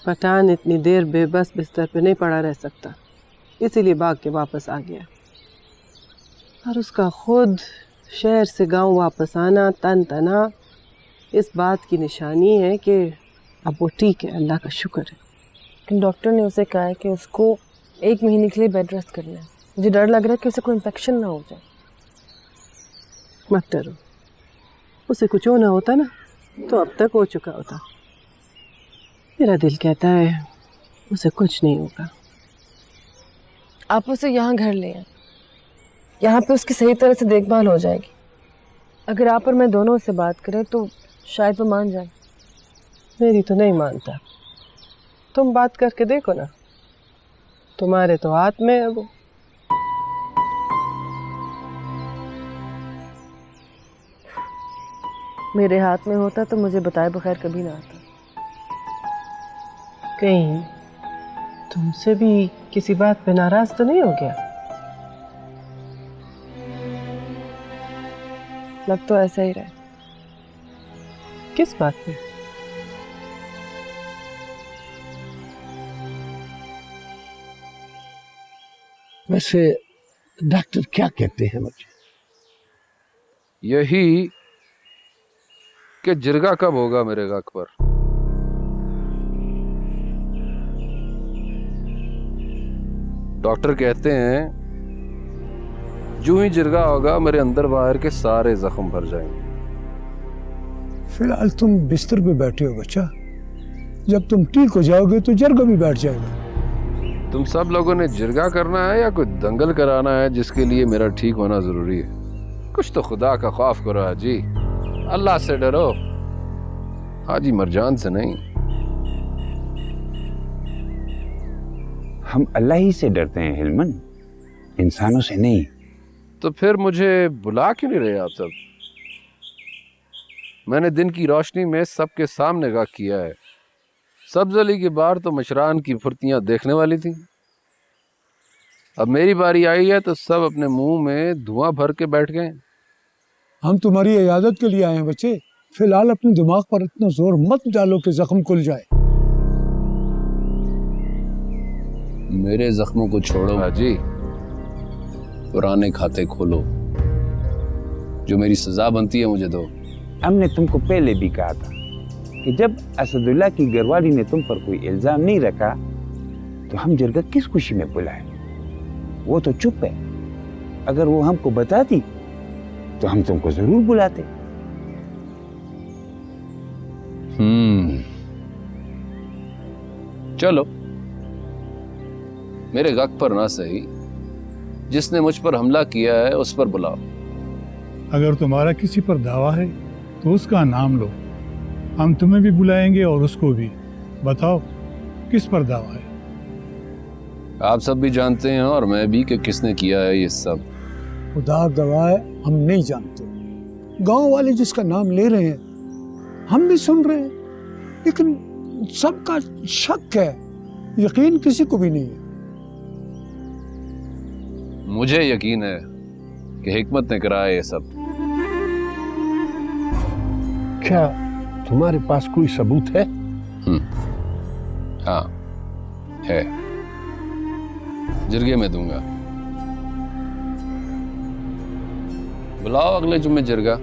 पठान इतनी देर बेबस बिस्तर पे नहीं पड़ा रह सकता, इसीलिए भाग के वापस आ गया। और उसका खुद शहर से गांव वापस आना तन तना इस बात की निशानी है कि अब वो ठीक है, अल्लाह का शुक्र है। लेकिन डॉक्टर ने उसे कहा है कि उसको 1 महीने के लिए बेड रेस्ट करना है। मुझे डर लग रहा है कि उसे कोई इन्फेक्शन ना हो जाए। मत डरो, उसे कुछ होना होता ना तो अब तक हो चुका होता। मेरा दिल कहता है उसे कुछ नहीं होगा। आप उसे यहाँ घर ले आए, यहाँ पे उसकी सही तरह से देखभाल हो जाएगी। अगर आप और मैं दोनों से बात करें तो शायद वो मान जाए। मेरी तो नहीं मानता, तुम बात करके देखो ना, तुम्हारे तो हाथ में है वो। मेरे हाथ में होता तो मुझे बताए बगैर कभी ना आता। कहीं तुमसे भी किसी बात पे नाराज तो नहीं हो गया? लग तो ऐसा ही रहा। किस बात पे? वैसे डॉक्टर क्या कहते हैं मुझे? यही कि जिरगा कब होगा मेरे गक पर। डॉक्टर कहते हैं जो ही जिरगा होगा मेरे अंदर बाहर के सारे जख्म भर जाएंगे। फिलहाल तुम बिस्तर पे बैठे हो बच्चा, जब तुम ठीक हो जाओगे तो जरगा भी बैठ जाएगा। तुम सब लोगों ने जिरगा करना है या कोई दंगल कराना है जिसके लिए मेरा ठीक होना जरूरी है? कुछ तो खुदा का खौफ करो हाजी, अल्लाह से डरो, हाजी मरजान से नहीं। हम अल्लाह ही से डरते हैं हिलमन, इंसानों से नहीं। तो फिर मुझे बुला क्यों नहीं रहे आप सब? मैंने दिन की रोशनी में सबके सामने गक किया है। सब्ज अली की बार तो मशरान की फुर्तियां देखने वाली थी। अब मेरी बारी आई है तो सब अपने मुंह में धुआं भर के बैठ गए। हम तुम्हारी इयादत के लिए आए हैं बच्चे, फिलहाल अपने दिमाग पर इतना जोर मत डालो कि जख्म खुल जाए। मेरे जख्मों को छोड़ो हाजी, पुराने खाते खोलो, जो मेरी सजा बनती है मुझे दो। हमने तुमको पहले भी कहा था कि जब असदुल्ला की घरवाली ने तुम पर कोई इल्जाम नहीं रखा तो हम जिरगा किस खुशी में बुलाए। वो तो चुप है, अगर वो हमको बताती तो हम तुमको जरूर बुलाते। चलो, मेरे गक पर ना सही, जिसने मुझ पर हमला किया है उस पर बुलाओ। अगर तुम्हारा किसी पर दावा है तो उसका नाम लो, हम तुम्हें भी बुलाएंगे और उसको भी। बताओ किस पर दावा है? आप सब भी जानते हैं और मैं भी कि किसने किया है ये सब। खुदा गवाह है, हम नहीं जानते। गांव वाले जिसका नाम ले रहे हैं हम भी सुन रहे हैं, लेकिन सबका शक है, यकीन किसी को भी नहीं है। मुझे यकीन है कि हिकमत ने कराया ये सब। क्या तुम्हारे पास कोई सबूत है? हाँ है, जिरगे में दूंगा। बुलाओ अगले जुम्मे जिरगा,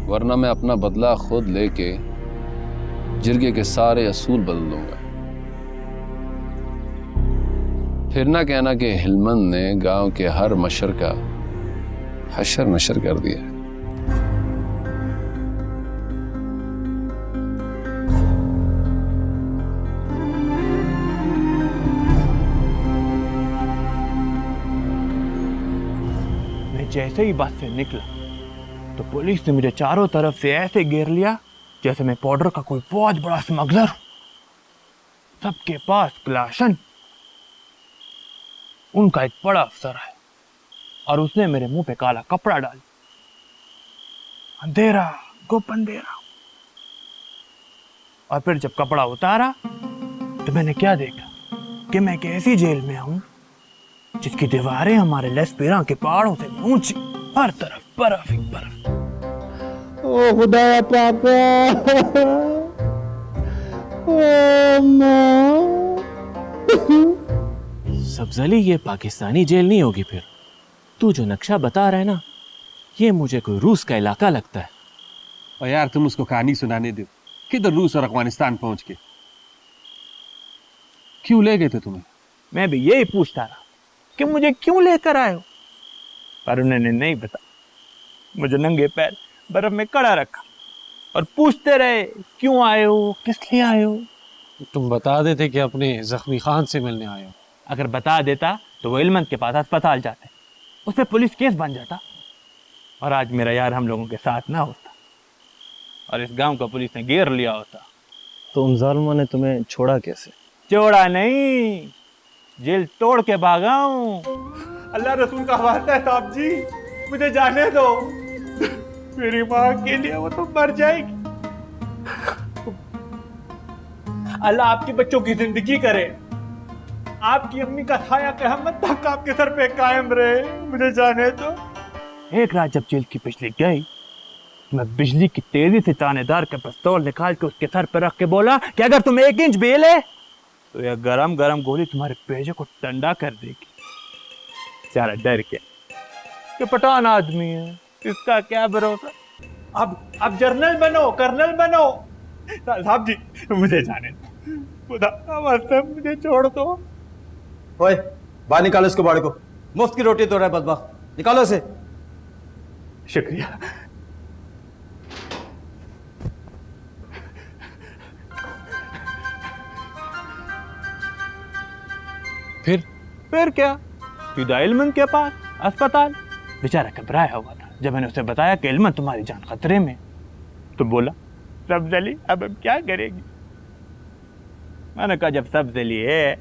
वरना मैं अपना बदला खुद लेके जिरगे के सारे असूल बदल दूंगा। फिर ना कहना कि हिलमन ने गांव के हर मशर का हशर नशर कर दिया। जैसे ही बस से निकला तो पुलिस ने मुझे चारों तरफ से ऐसे घेर लिया जैसे मैं पाउडर का कोई बहुत बड़ा स्मगलर हूं। सबके पास क्लाशन। उनका एक बड़ा अफसर है और उसने मेरे मुंह पे काला कपड़ा डाल, अंधेरा गुप अंधेरा। और फिर जब कपड़ा उतारा तो मैंने क्या देखा कि मैं एक ऐसी जेल में हूं जिसकी दीवारें हमारे लेस्पेरा के पहाड़ों से ऊंची, हर तरफ बर्फ ही बर्फ। ओ खुदा पापा, सब्जली, ये पाकिस्तानी जेल नहीं होगी फिर? तू जो नक्शा बता रहा है ना, ये मुझे कोई रूस का इलाका लगता है। और यार तुम उसको कहानी सुनाने दो, किधर रूस और अफगानिस्तान पहुंच के। क्यों ले गए थे तुम्हें? मैं भी यही पूछता रहा कि मुझे क्यों लेकर आए हो, पर उन्होंने नहीं बता। मुझे नंगे पैर बर्फ में खड़ा रखा और पूछते रहे क्यों आए हो, किस लिए आए हो। तुम बता देते कि अपने जख्मी खान से मिलने आए हो। अगर बता देता तो वो इल्मत के पास अस्पताल जाते, उस पर पुलिस केस बन जाता और आज मेरा यार हम लोगों के साथ ना होता और इस गांव को पुलिस ने घेर लिया होता। तो उन जालिमों ने तुम्हें छोड़ा कैसे? छोड़ा नहीं, जेल तोड़ के भागा हूँ। अल्लाह रसूल का वास्ता है साहब जी, मुझे जाने दो। मेरी माँ के लिए वो तो मर जाएगी। अल्लाह आपके बच्चों की जिंदगी करे, आपकी अम्मी का साया क़यामत तक आपके सर पे कायम रहे। मुझे जाने दो। एक रात जब जेल की बिजली गई, मैं बिजली की तेजी से थानेदार का पिस्तौल निकाल के उसके सर पर रख के बोला कि अगर तुम 1 इंच भी हिले तो यह गरम गरम गोली तुम्हारे पेजे को ठंडा कर देगी। सारा डर गया कि पठान आदमी है, इसका क्या भरोसा। अब जनरल बनो, कर्नल बनो। साहब जी मुझे जाने दो, खुदा का वास्ता मुझे छोड़ दो। ओए बाहर निकालो इसको, बाड़े को। मुफ्त की रोटी तो रहा है बदबख्त, निकालो इसे। शुक्रिया। फिर क्या, सीधा इल्मन के पास अस्पताल। बेचारा घबराया हुआ था। जब मैंने उसे बताया कि इल्मन तुम्हारी जान खतरे में, तो बोला सब्जली अब हम क्या करेगी। मैंने कहा जब सब्जली है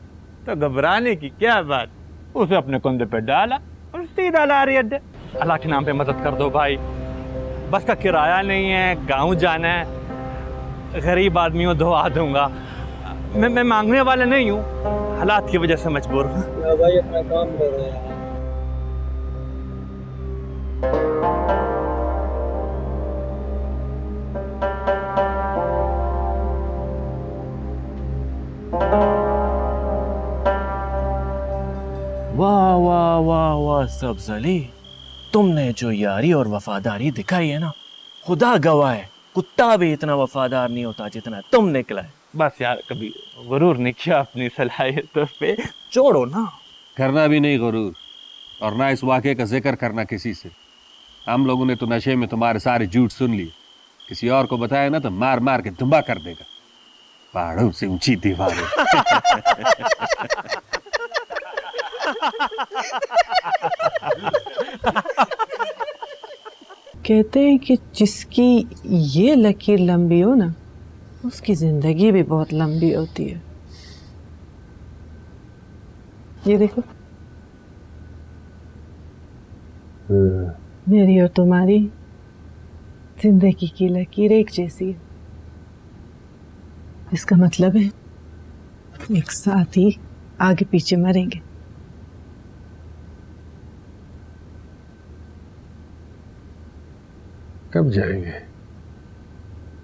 तो घबराने की क्या बात। उसे अपने कंधे पे डाला और सीधा लारी अड्डे। अल्लाह के नाम पे मदद कर दो भाई, बस का किराया नहीं है, गांव जाना है, गरीब आदमी हूँ, दुआ दूंगा। मैं मांगने वाला नहीं हूँ, हालात की वजह से मजबूर हूँ। भाई अपना काम कर रहे हैं। वाह वाह वाह वाह सब्जली, तुमने जो यारी और वफादारी दिखाई है ना, खुदा गवाह है, कुत्ता भी इतना वफादार नहीं होता जितना तुम निकला है। बस यार कभी गुरूर नहीं किया अपनी सलाहियतों पे, छोड़ो ना। करना भी नहीं गुरूर, और ना इस वाक़े का जिक्र करना किसी से। हम लोगों ने तो नशे में तुम्हारे सारे झूठ सुन लिए, किसी और को बताया ना तो मार मार के धुम्बा कर देगा। पहाड़ों से ऊंची दीवारें। कहते हैं कि जिसकी ये लकीर लंबी हो ना, उसकी जिंदगी भी बहुत लंबी होती है। ये देखो, मेरी और तुम्हारी जिंदगी की लकीर एक जैसी है। इसका मतलब है एक साथ ही आगे पीछे मरेंगे। कब जाएंगे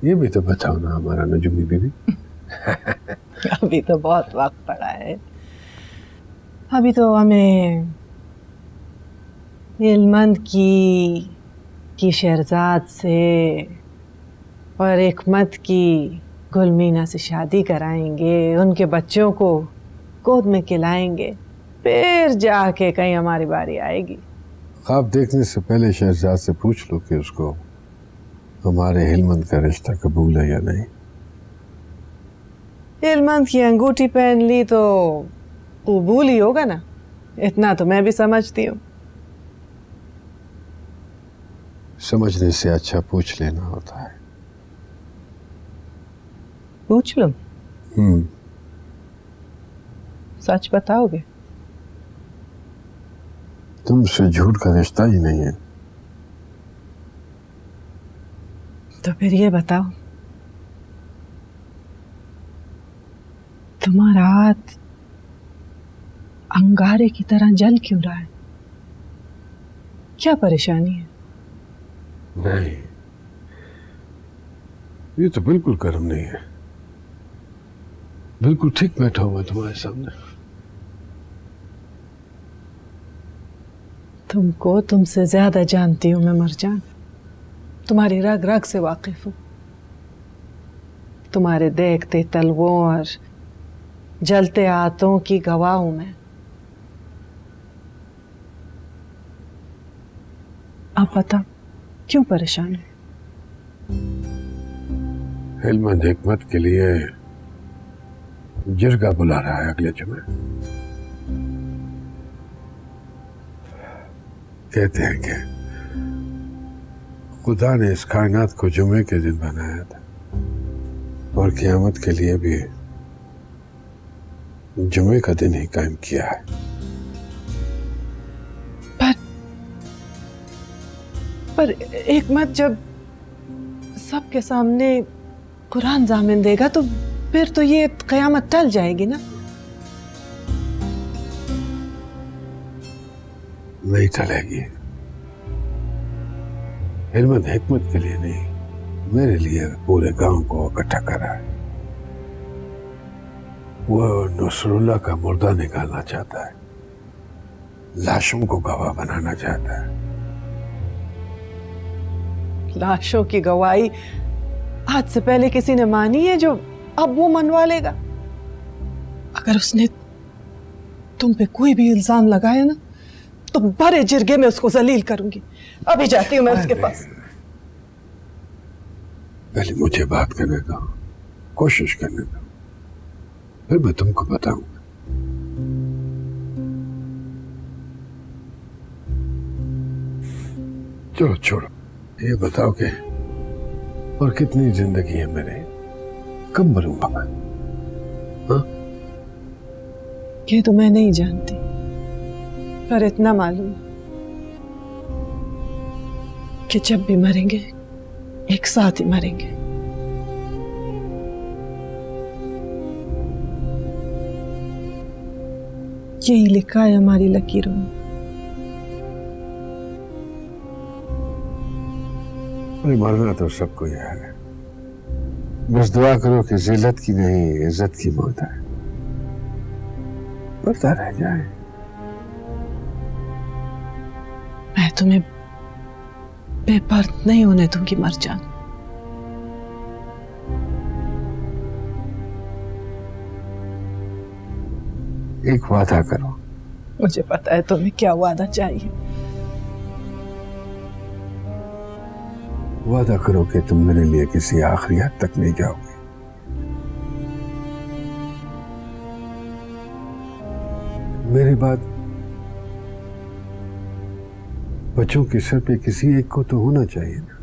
ये भी तो बताओ ना हमारा नजूमी बीबी। अभी तो बहुत वक्त पड़ा है। अभी तो हमें इल्मंद की शहरजाद से और एकमत की गुलमीना से शादी कराएंगे, उनके बच्चों को गोद में खिलाएंगे, फिर जाके कहीं हमारी बारी आएगी। ख्वाब देखने से पहले शहरजाद से पूछ लो कि उसको हमारे हिलमंद का रिश्ता कबूल है या नहीं। हिलमंद की अंगूठी पहन ली तो कबूल ही होगा ना, इतना तो मैं भी समझती हूँ। समझने से अच्छा पूछ लेना होता है। पूछ लो। सच बताओगे? तुमसे झूठ का रिश्ता ही नहीं है। तो फिर ये बताओ, तुम्हारा हाथ अंगारे की तरह जल क्यों रहा है? क्या परेशानी है? नहीं, ये तो बिल्कुल गर्म नहीं है। बिल्कुल ठीक बैठा हुआ तुम्हारे सामने। तुमको तुमसे ज्यादा जानती हूँ मैं मरजान, तुम्हारी रग रग से वाकिफ हूँ, तुम्हारे देखते तलवों और जलते हाथों की गवाह हूं मैं। आप बताओ क्यों परेशान है? हिलमंद हिकमत के लिए जिरगा बुला रहा है अगले जुमे। कहते हैं कि खुदा ने इस कायनात को जुमे के दिन बनाया था और क़यामत के लिए भी जुमे का दिन ही कायम किया है। पर एक मत जब सबके सामने कुरान जामिन देगा तो फिर तो ये क़यामत टल जाएगी ना। नहीं टलेगी। हिलमत हिकमत के लिए नहीं, मेरे लिए पूरे गांव को इकट्ठा करा है। वो नसरुल्लाह का मुर्दा निकालना चाहता है, लाशों को गवाह बनाना चाहता है। लाशों की गवाही आज से पहले किसी ने मानी है जो अब वो मनवा लेगा? अगर उसने तुम पे कोई भी इल्जाम लगाया ना तो बड़े जिरगे में उसको जलील करूंगी। अभी जाती हूँ मैं उसके पास। पहले मुझे बात करने दो, कोशिश करने दो, फिर मैं तुमको बताऊंगा। चलो छोड़ो, ये बताओ कि और कितनी जिंदगी है मेरे, कब मरूंगा मैं? हाँ? ये तो मैं नहीं जानती, पर इतना मालूम कि जब भी मरेंगे एक साथ ही मरेंगे। यही लिखा है हमारी लकीरों में। मरना तो सबको ही है, बस दुआ करो कि जिल्लत की नहीं इज्जत की मौत है, पता रह जाए। मैं तुम्हें बेपर्द नहीं होने दूंगी मरजान। एक वादा करो। मुझे पता है तुम्हें क्या वादा चाहिए। वादा करो कि तुम मेरे लिए किसी आखिरी हद तक नहीं जाओगे। मेरी बात बच्चों के सर पे किसी एक को तो होना चाहिए ना,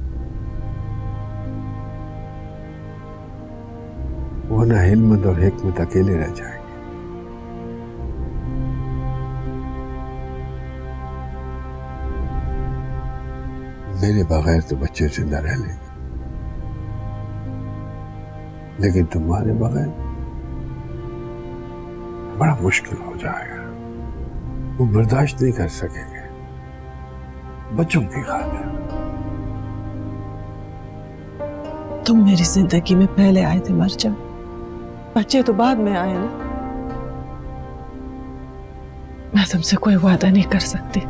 वरना हिलमत और हिकमत अकेले रह जाएंगे। मेरे बगैर तो बच्चे जिंदा रह लेंगे, लेकिन तुम्हारे बगैर बड़ा मुश्किल हो जाएगा। वो बर्दाश्त नहीं कर सकेंगे बच्चों की खातिर। तुम मेरी जिंदगी में पहले आए थे मरजान, बच्चे तो बाद में आए ना। मैं तुमसे कोई वादा नहीं कर सकती।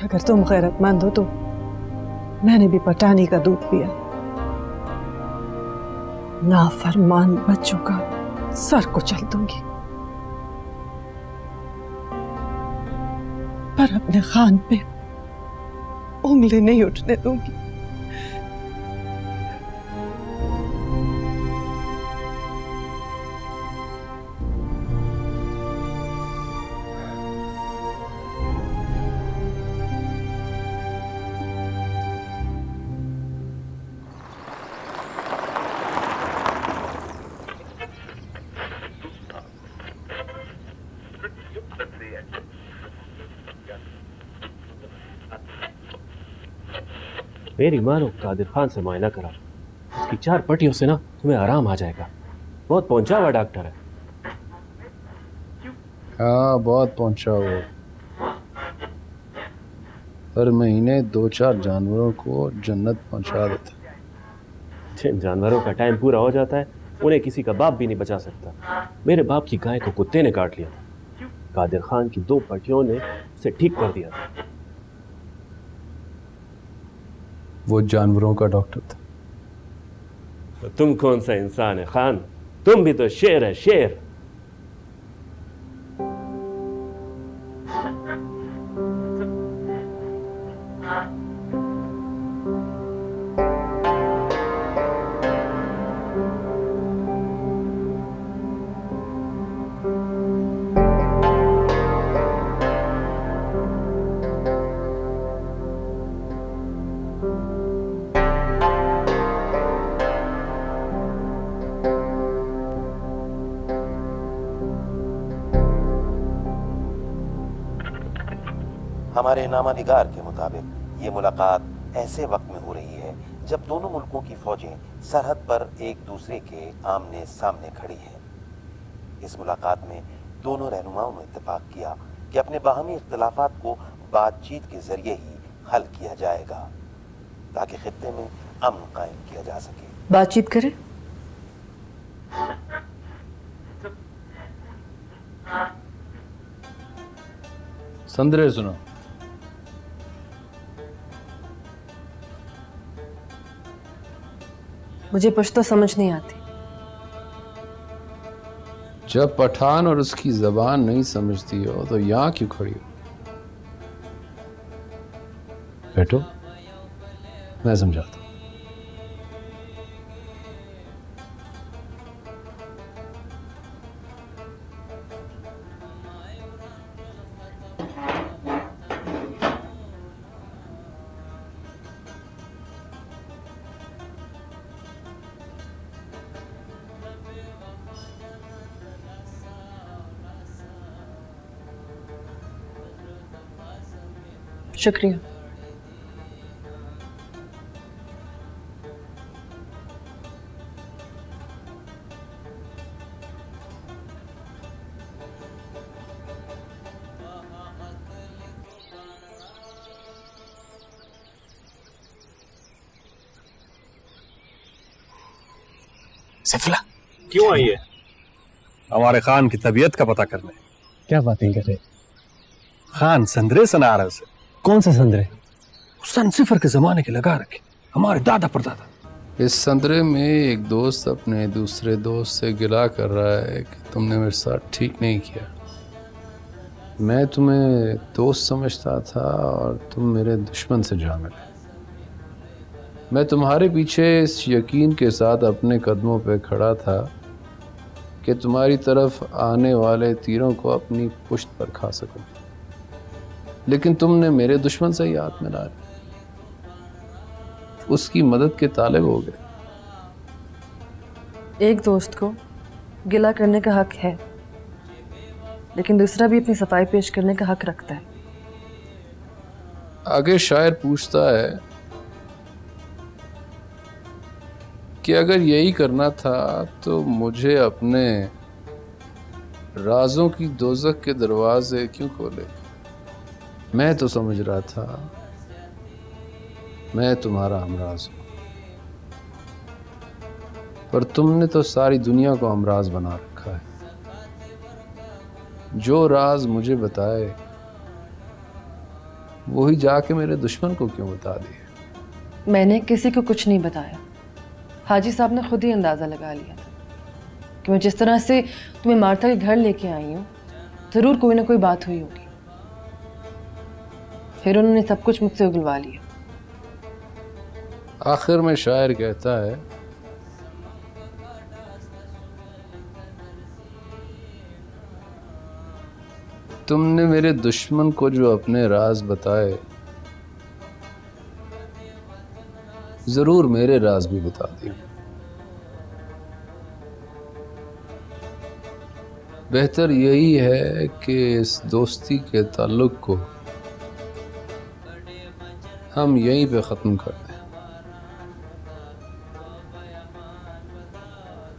अगर तुम गैरतमंद हो तो मैंने भी पटानी का दूध पिया। नाफरमान बच्चों का सर कुचल दूंगी, पर अपने खान पे उंगली नहीं उठने दूंगी। मेरी मानो कादिर खान से मुआयना करा, उसकी 4 पट्टियों से ना तुम्हें आराम आ जाएगा। बहुत पहुंचा हुआ डॉक्टर है। हाँ बहुत पहुंचा हुआ, हर महीने 2-4 जानवरों को जन्नत पहुंचा देता। जिन जानवरों का टाइम पूरा हो जाता है उन्हें किसी का बाप भी नहीं बचा सकता। मेरे बाप की गाय को कुत्ते ने काट लिया था। कादिर खान की 2 पटियों ने उसे ठीक कर दिया था। वो जानवरों का डॉक्टर था। तो तुम कौन सा इंसान है खान? तुम भी तो शेर है, शेर। हमारे नामानिगार के मुताबिक ये मुलाकात ऐसे वक्त में हो रही है जब दोनों मुल्कों की फौजें सरहद पर एक दूसरे के आमने सामने खड़ी हैं। इस मुलाकात में दोनों रहनुमाओं ने इत्तेफाक किया कि अपने बाहमी इख्तिलाफात को बातचीत के जरिए ही हल किया जाएगा ताकि खित्ते में अमन कायम किया जा सके। बातचीत करें? संदरे सुनो। मुझे पश्तो समझ नहीं आती। जब पठान और उसकी जबान नहीं समझती हो तो यहां क्यों खड़ी हो? बैठो, मैं समझाता हूं। शुक्रिया। सिफला क्यों आई है? हमारे खान की तबीयत का पता करने। क्या बातें कर रहे? खान संदरे सुना रहा उसे। कौन सा संदरे? सनसिफर के जमाने के लगा रखे, हमारे दादा परदादा। इस संदरे में एक दोस्त अपने दूसरे दोस्त से गिला कर रहा है कि तुमने मेरे साथ ठीक नहीं किया। मैं तुम्हें दोस्त समझता था और तुम मेरे दुश्मन से जा मिले। मैं तुम्हारे पीछे इस यकीन के साथ अपने कदमों पे खड़ा था कि तुम्हारी तरफ आने वाले तीरों को अपनी पुश्त पर खा सकूं, लेकिन तुमने मेरे दुश्मन से ही हाथ मिला, उसकी मदद के तालिब हो गए। एक दोस्त को गिला करने का हक है, लेकिन दूसरा भी अपनी सफाई पेश करने का हक रखता है। आगे शायर पूछता है कि अगर यही करना था तो मुझे अपने राजों की दोज़ख के दरवाजे क्यों खोले? मैं तो समझ रहा था मैं तुम्हारा हमराज हूं, पर तुमने तो सारी दुनिया को हमराज बना रखा है। जो राज मुझे बताए वही जाके मेरे दुश्मन को क्यों बता दिए? मैंने किसी को कुछ नहीं बताया। हाजी साहब ने खुद ही अंदाज़ा लगा लिया था कि मैं जिस तरह से तुम्हें मार्था के घर लेके आई हूँ, ज़रूर कोई ना कोई बात हुई होगी। फिर उन्होंने सब कुछ मुझसे उगलवा लिया। आखिर में शायर कहता है, तुमने मेरे दुश्मन को जो अपने राज बताए, जरूर मेरे राज भी बता दिए। बेहतर यही है कि इस दोस्ती के ताल्लुक को हम यहीं पे ख़त्म कर दें,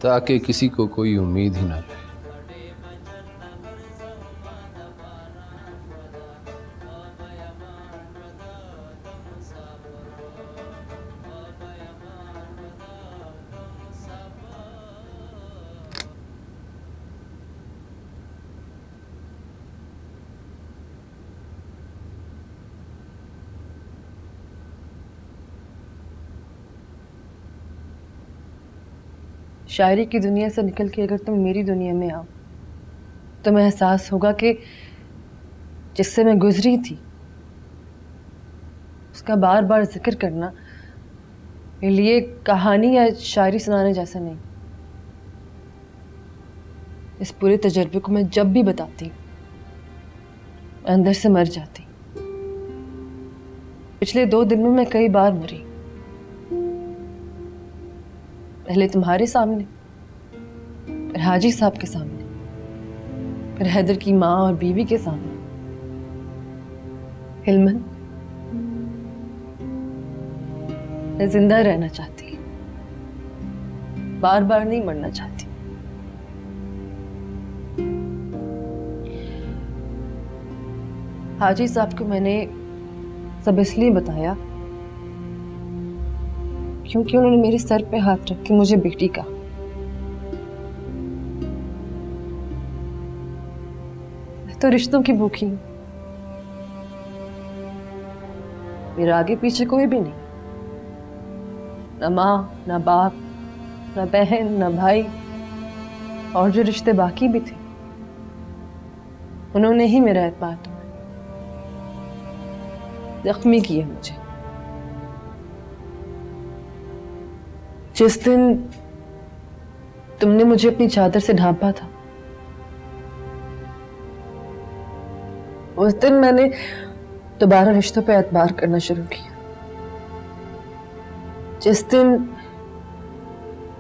ताकि किसी को कोई उम्मीद ही ना रहे। शायरी की दुनिया से निकल के अगर तुम मेरी दुनिया में आओ तो तुम्हें एहसास होगा कि जिससे मैं गुजरी थी उसका बार बार जिक्र करना मेरे लिए कहानी या शायरी सुनाने जैसा नहीं। इस पूरे तजर्बे को मैं जब भी बताती अंदर से मर जाती। पिछले 2 दिन में मैं कई बार मरी, पहले तुम्हारे सामने, फिर हाजी साहब के सामने, फिर हैदर की माँ और बीवी के सामने। हिलमन, मैं जिंदा रहना चाहती, बार बार नहीं मरना चाहती। हाजी साहब को मैंने सब इसलिए बताया क्योंकि उन्होंने मेरे सर पे हाथ रख के मुझे बेटी कहा। मैं तो रिश्तों की भूखी हूं, मेरा आगे पीछे कोई भी नहीं, न माँ, न बाप, न बहन, न भाई, और जो रिश्ते बाकी भी थे उन्होंने ही मेरा एतबार तोड़ा, जख्मी किए मुझे। जिस दिन तुमने मुझे अपनी चादर से ढांपा था उस दिन मैंने दोबारा रिश्तों पे एतबार करना शुरू किया। जिस दिन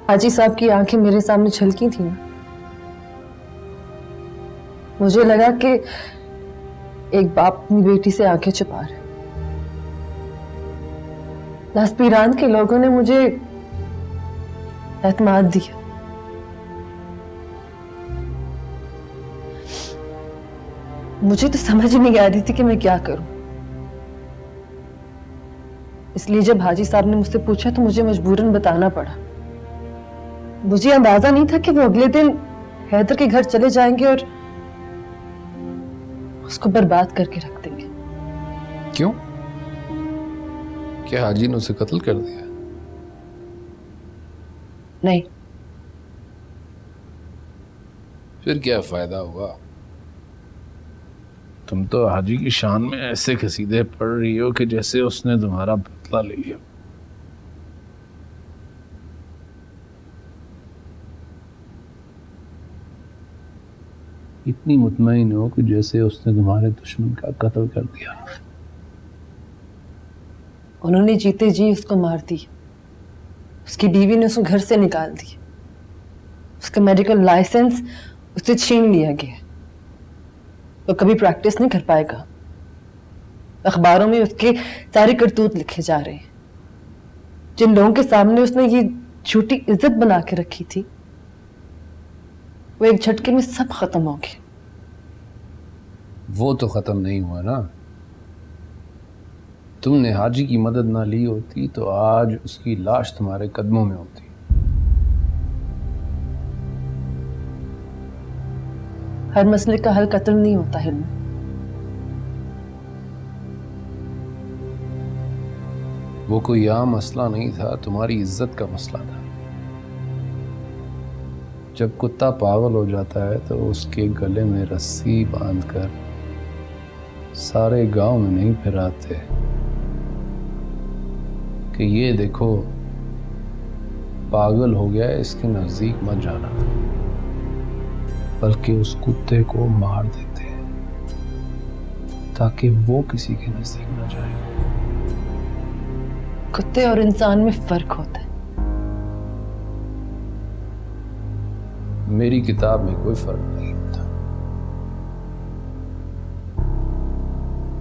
हाजी साहब की आंखें मेरे सामने छलकी थी ना, मुझे लगा कि एक बाप अपनी बेटी से आंखें छुपा रहे। लास्पीरान के लोगों ने मुझे एतमाद दिया, मुझे तो समझ ही नहीं आ रही थी कि मैं क्या करूं। इसलिए जब हाजी साहब ने मुझसे पूछा तो मुझे मजबूरन बताना पड़ा। मुझे अंदाजा नहीं था कि वो अगले दिन हैदर के घर चले जाएंगे और उसको बर्बाद करके रख देंगे। क्यों? क्या हाजी ने उसे कत्ल कर दिया? नहीं। फिर क्या फायदा हुआ? तुम तो हाजी की शान में ऐसे कसीदे पढ़ रही हो कि जैसे उसने तुम्हारा बदला ले लिया। इतनी मुतमईन हो कि जैसे उसने तुम्हारे दुश्मन का कत्ल कर दिया। उन्होंने जीते जी उसको मार दिया, उसकी बीवी ने उसको घर से निकाल दिया, उसका मेडिकल लाइसेंस उससे छीन लिया गया, तो कभी प्रैक्टिस नहीं कर पाएगा। अखबारों में उसके सारे करतूत लिखे जा रहे हैं। जिन लोगों के सामने उसने ये झूठी इज्जत बना के रखी थी वो एक झटके में सब खत्म हो गए। वो तो खत्म नहीं हुआ ना। तुमने हाजी की मदद ना ली होती तो आज उसकी लाश तुम्हारे कदमों में होती। हर मसले का हल कत्ल नहीं होता है। वो कोई आम मसला नहीं था, तुम्हारी इज्जत का मसला था। जब कुत्ता पागल हो जाता है तो उसके गले में रस्सी बांधकर सारे गांव में नहीं फिराते कि ये देखो पागल हो गया है, इसके नजदीक मत जाना, बल्कि उस कुत्ते को मार देते हैं ताकि वो किसी के नजदीक न जाए। कुत्ते और इंसान में फर्क होता है। मेरी किताब में कोई फर्क नहीं होता।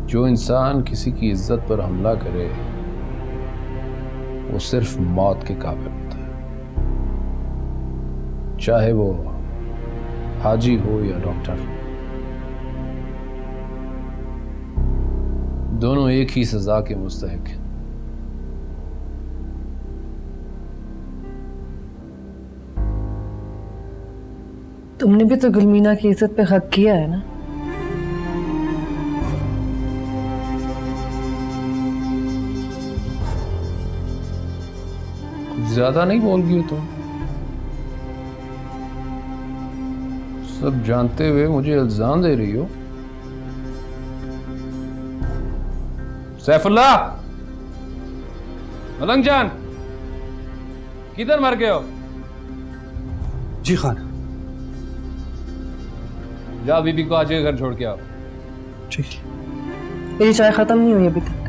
जो इंसान किसी की इज्जत पर हमला करे वो सिर्फ मौत के काबिल होता है, चाहे वो हाजी हो या डॉक्टर। दोनों एक ही सजा के मुस्तहिक हैं। तुमने भी तो गुलमीना की इज्जत पे हक किया है ना? ज्यादा नहीं बोल गई हो तुम। सब जानते हुए मुझे इल्जाम दे रही हो? सैफुल्लाह, मलंग जान, किधर मर गए हो? जी खान। जा बीबी को आज के घर छोड़ के आओ। ठीक। मेरी चाय खत्म नहीं हुई अभी तक,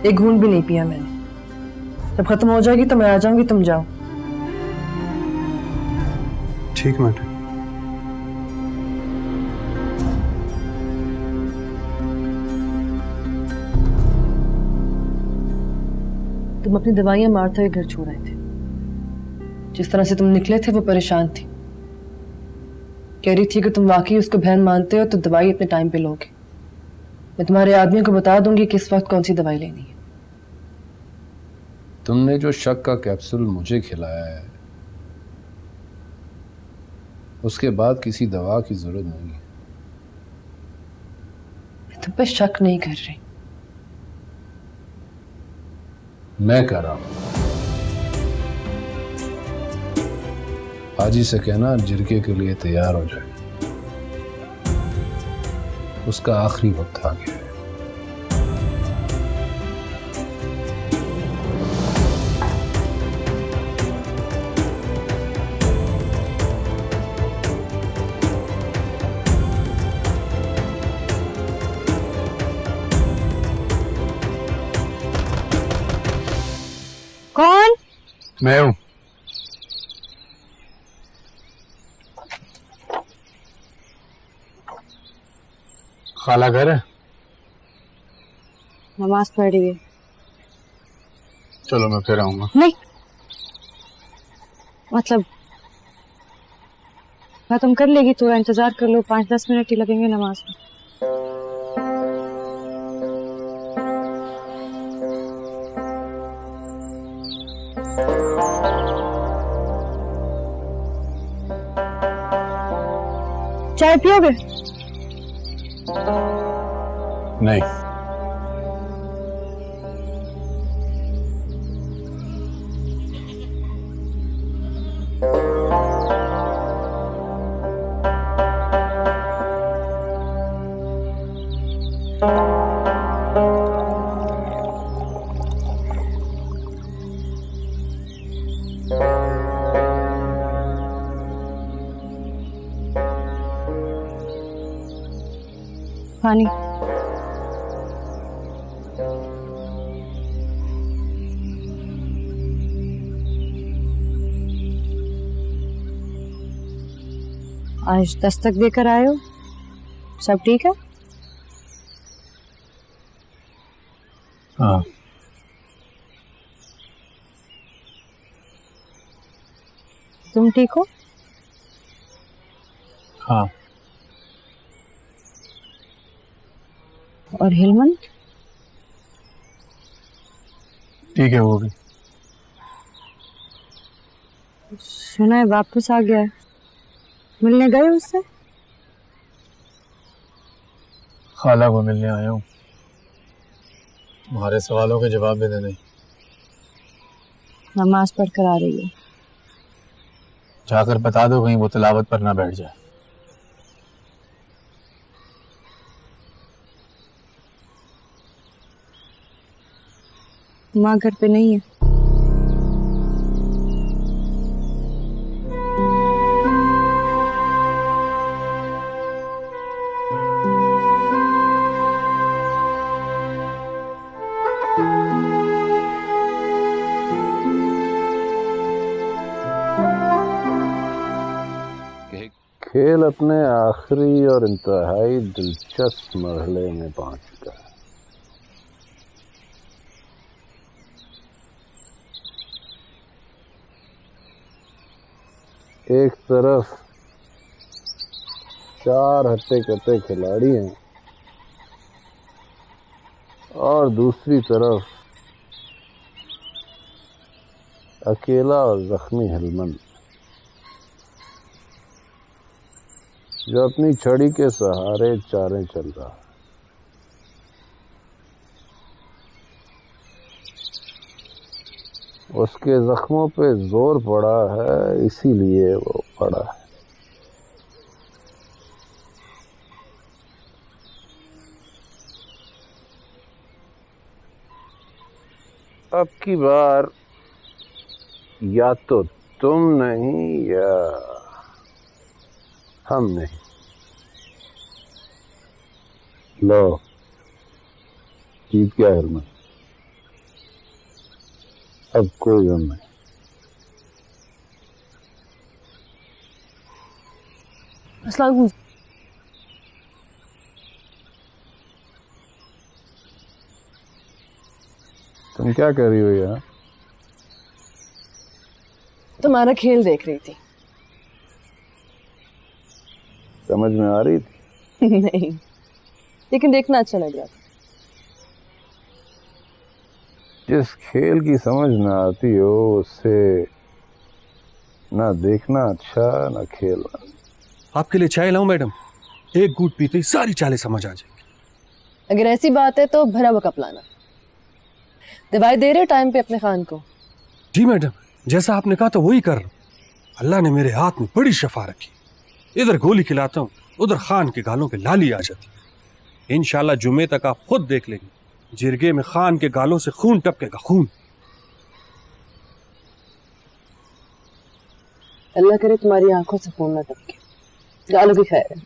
एक घूंट भी नहीं पिया मैंने। जब खत्म हो जाएगी तो मैं आ जाऊंगी, तुम जाओ। ठीक मैडम। तुम अपनी दवाइयां मारते हुए घर छोड़ आए थे। जिस तरह से तुम निकले थे वो परेशान थी, कह रही थी कि तुम वाकई उसको बहन मानते हो तो दवाई अपने टाइम पे लोगे। मैं तुम्हारे आदमियों को बता दूंगी किस वक्त कौन सी दवाई लेनी है। तुमने जो शक का कैप्सूल मुझे खिलाया है, उसके बाद किसी दवा की जरूरत नहीं है। मैं तुम पे शक नहीं कर रही, मैं कर रहा हूं। हाजी से कहना जिरके के लिए तैयार हो जाए, उसका आखिरी वक्त आ गया है। कौन? मैं हूं। खाला घर है? नमाज पढ़ रही है। चलो मैं फिर आऊंगा। नहीं, मतलब खत्म कर लेगी, थोड़ा इंतजार कर लो, 5-10 मिनट ही लगेंगे नमाज में। चाय पियोगे? नहीं। पानी। आज दस्तक देकर आए हो, सब ठीक है? हाँ। तुम ठीक हो? हाँ। और हिलमन? ठीक है वो भी। सुना है वापस आ गया है, मिलने गए उससे? खाला को मिलने आया हूँ, तुम्हारे सवालों के जवाब भी देने। नमाज पढ़ कर आ रही है। जाकर बता दो कहीं वो तिलावत पर ना बैठ जाए। माँ घर पे नहीं है। खेल अपने आखिरी और इंतहाई दिलचस्प मरहले में पहुंच चुका है। एक तरफ 4 हट्टे-कट्टे खिलाड़ी हैं और दूसरी तरफ अकेला और जख्मी हिलमन, जो अपनी छड़ी के सहारे चारें चल रहा है। उसके जख्मों पे जोर पड़ा है, इसीलिए वो पड़ा है। अब की बार या तो तुम नहीं या हम नहीं। लो, जीत गया हिरमन, अब कोई गम नहीं। अस्सलाम वालेकुम। तुम क्या कर रही हो यार? तुम्हारा खेल देख रही थी। समझ में आ रही थी? नहीं, लेकिन देखना अच्छा लग रहा था। जिस खेल की समझ ना आती हो उससे ना देखना अच्छा ना खेलना। आपके लिए चाय लाऊं मैडम? एक घूंट पीते ही सारी चालें समझ आ जाएंगी। अगर ऐसी बात है तो भरा हुआ कप लाना। दवाई दे रहे हो टाइम पे अपने खान को? जी मैडम, जैसा आपने कहा तो वही कर रहा हूं। अल्लाह ने मेरे हाथ में बड़ी शफा रखी। इधर गोली खिलाता हूँ, उधर खान के गालों पे लाली आ जाती है। इंशाल्लाह जुमे तक आप खुद देख लेंगे, जिरगे में खान के गालों से खून टपकेगा, खून। अल्लाह करे तुम्हारी आंखों से खून ना टपके। गालों की खैर है।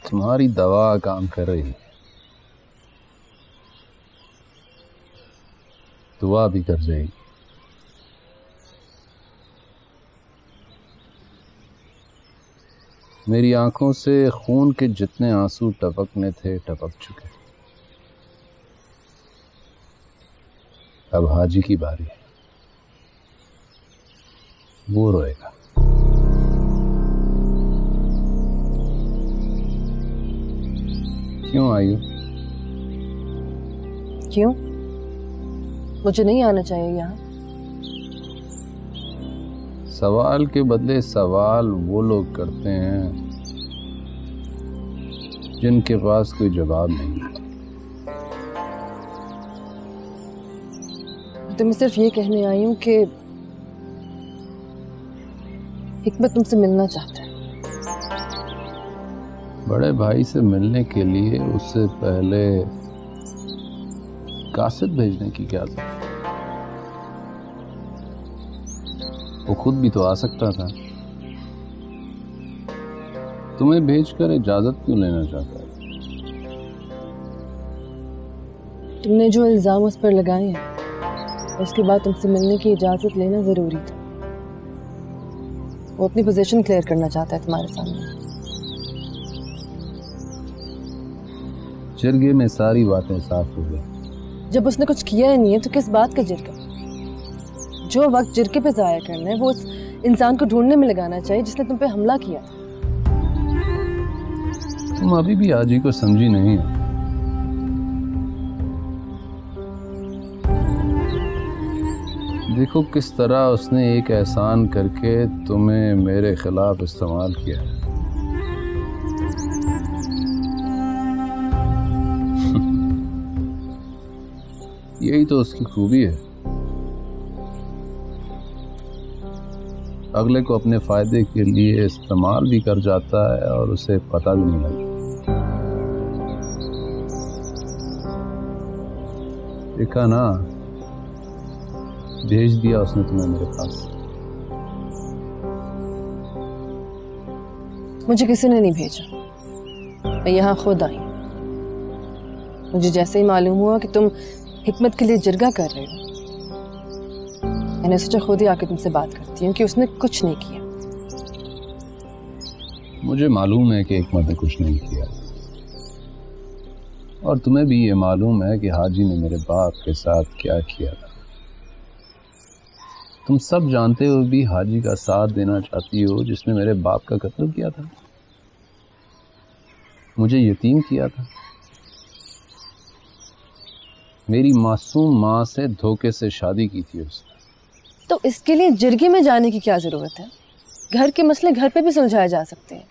तुम्हारी दवा काम कर रही है, दुआ भी कर जाएगी। मेरी आंखों से खून के जितने आंसू टपकने थे टपक चुके। अब हाजी की बारी है, वो रोएगा। क्यों आई हो? क्यों? मुझे नहीं आना चाहिए यहाँ। सवाल के बदले सवाल वो लोग करते हैं जिनके पास कोई जवाब नहीं है। तो मैं सिर्फ ये कहने आई हूँ कि हिकमत तुमसे मिलना चाहता है। बड़े भाई से मिलने के लिए उससे पहले कासिद भेजने की क्या जरूरत? वो खुद भी तो आ सकता था। तुम्हें भेजकर इजाजत क्यों लेना चाहता है? तुमने जो इल्जाम उस पर लगाए हैं उसके बाद तुमसे मिलने की इजाजत लेना जरूरी था। वो अपनी पोजीशन क्लियर करना चाहता है तुम्हारे सामने। जिरगे में सारी बातें साफ हो गई। जब उसने कुछ किया ही नहीं है तो किस बात का जिरगा? जो वक्त जिरगे पे जाया करना है वो उस इंसान को ढूंढने में लगाना चाहिए जिसने तुम पे हमला किया था। तुम अभी भी हाजी को समझी नहीं हो। देखो किस तरह उसने एक एहसान करके तुम्हें मेरे खिलाफ इस्तेमाल किया है। यही तो उसकी खूबी है, अगले को अपने फायदे के लिए इस्तेमाल भी कर जाता है और उसे पता भी नहीं लगता। देखा ना, भेज दिया उसने तुम्हें मेरे पास। मुझे किसी ने नहीं भेजा, मैं यहाँ खुद आई। मुझे जैसे ही मालूम हुआ कि तुम हिकमत के लिए जिरगा कर रहे हो, मैंने सोचा खुद ही आके तुमसे बात करती हूँ कि उसने कुछ नहीं किया। मुझे मालूम है कि हिकमत ने कुछ नहीं किया, और तुम्हें भी ये मालूम है कि हाजी ने मेरे बाप के साथ क्या किया था। तुम सब जानते हो भी हाजी का साथ देना चाहती हो जिसने मेरे बाप का कत्ल किया था, मुझे यतीम किया था। मेरी मासूम माँ से धोखे से शादी की थी उसने। तो इसके लिए जिरगे में जाने की क्या जरूरत है? घर के मसले घर पे भी सुलझाए जा सकते हैं।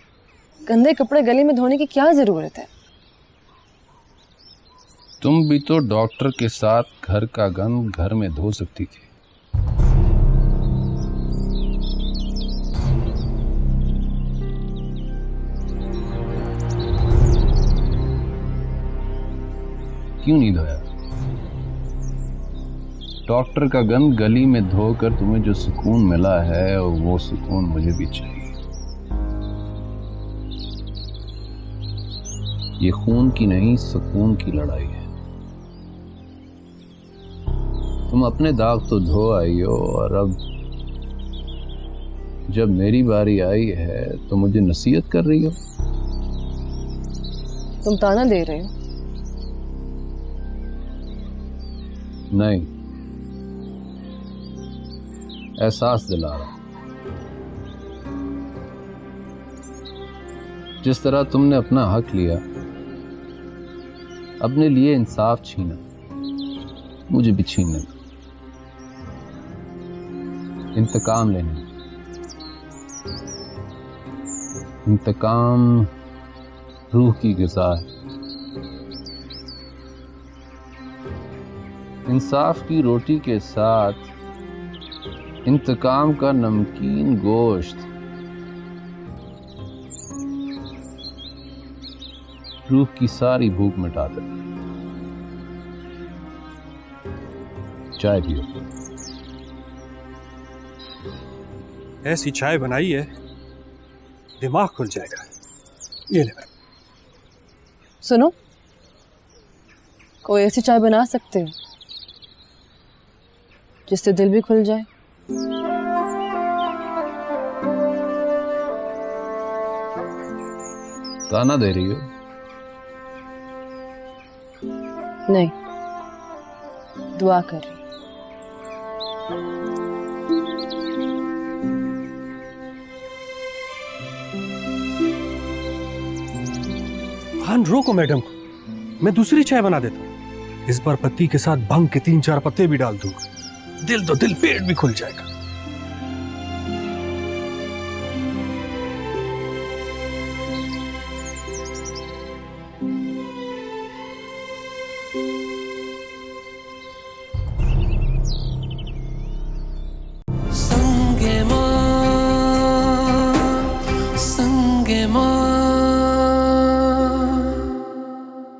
गंदे कपड़े गले में धोने की क्या जरूरत है? तुम भी तो डॉक्टर के साथ घर का गंद घर में धो सकती थी। क्यों नहीं धोया? डॉक्टर का गंद गली में धोकर तुम्हें जो सुकून मिला है वो सुकून मुझे भी चाहिए। ये खून की नहीं सुकून की लड़ाई है। तुम अपने दाग तो धो आई हो और अब जब मेरी बारी आई है तो मुझे नसीहत कर रही हो। तुम ताना दे रहे हो? नहीं, एहसास दिला रहा। जिस तरह तुमने अपना हक लिया, अपने लिए इंसाफ छीना, मुझे भी छीनने दो। इंतकाम लेने दो। इंतकाम रूह की ग़िज़ा है। इंसाफ की रोटी के साथ इंतकाम का नमकीन गोश्त रूह की सारी भूख मिटा देता। चाय पियो। ऐसी चाय बनाई है दिमाग खुल जाएगा। ये ले। सुनो, कोई ऐसी चाय बना सकते हो जिससे दिल भी खुल जाए? ताना दे रही हो? नहीं, दुआ कर रही। खान रोको मैडम को, मैं दूसरी चाय बना देता हूँ। इस बार पत्ती के साथ भंग के 3-4 पत्ते भी डाल दूंगा। दिल तो दिल, पेट भी खुल जाएगा।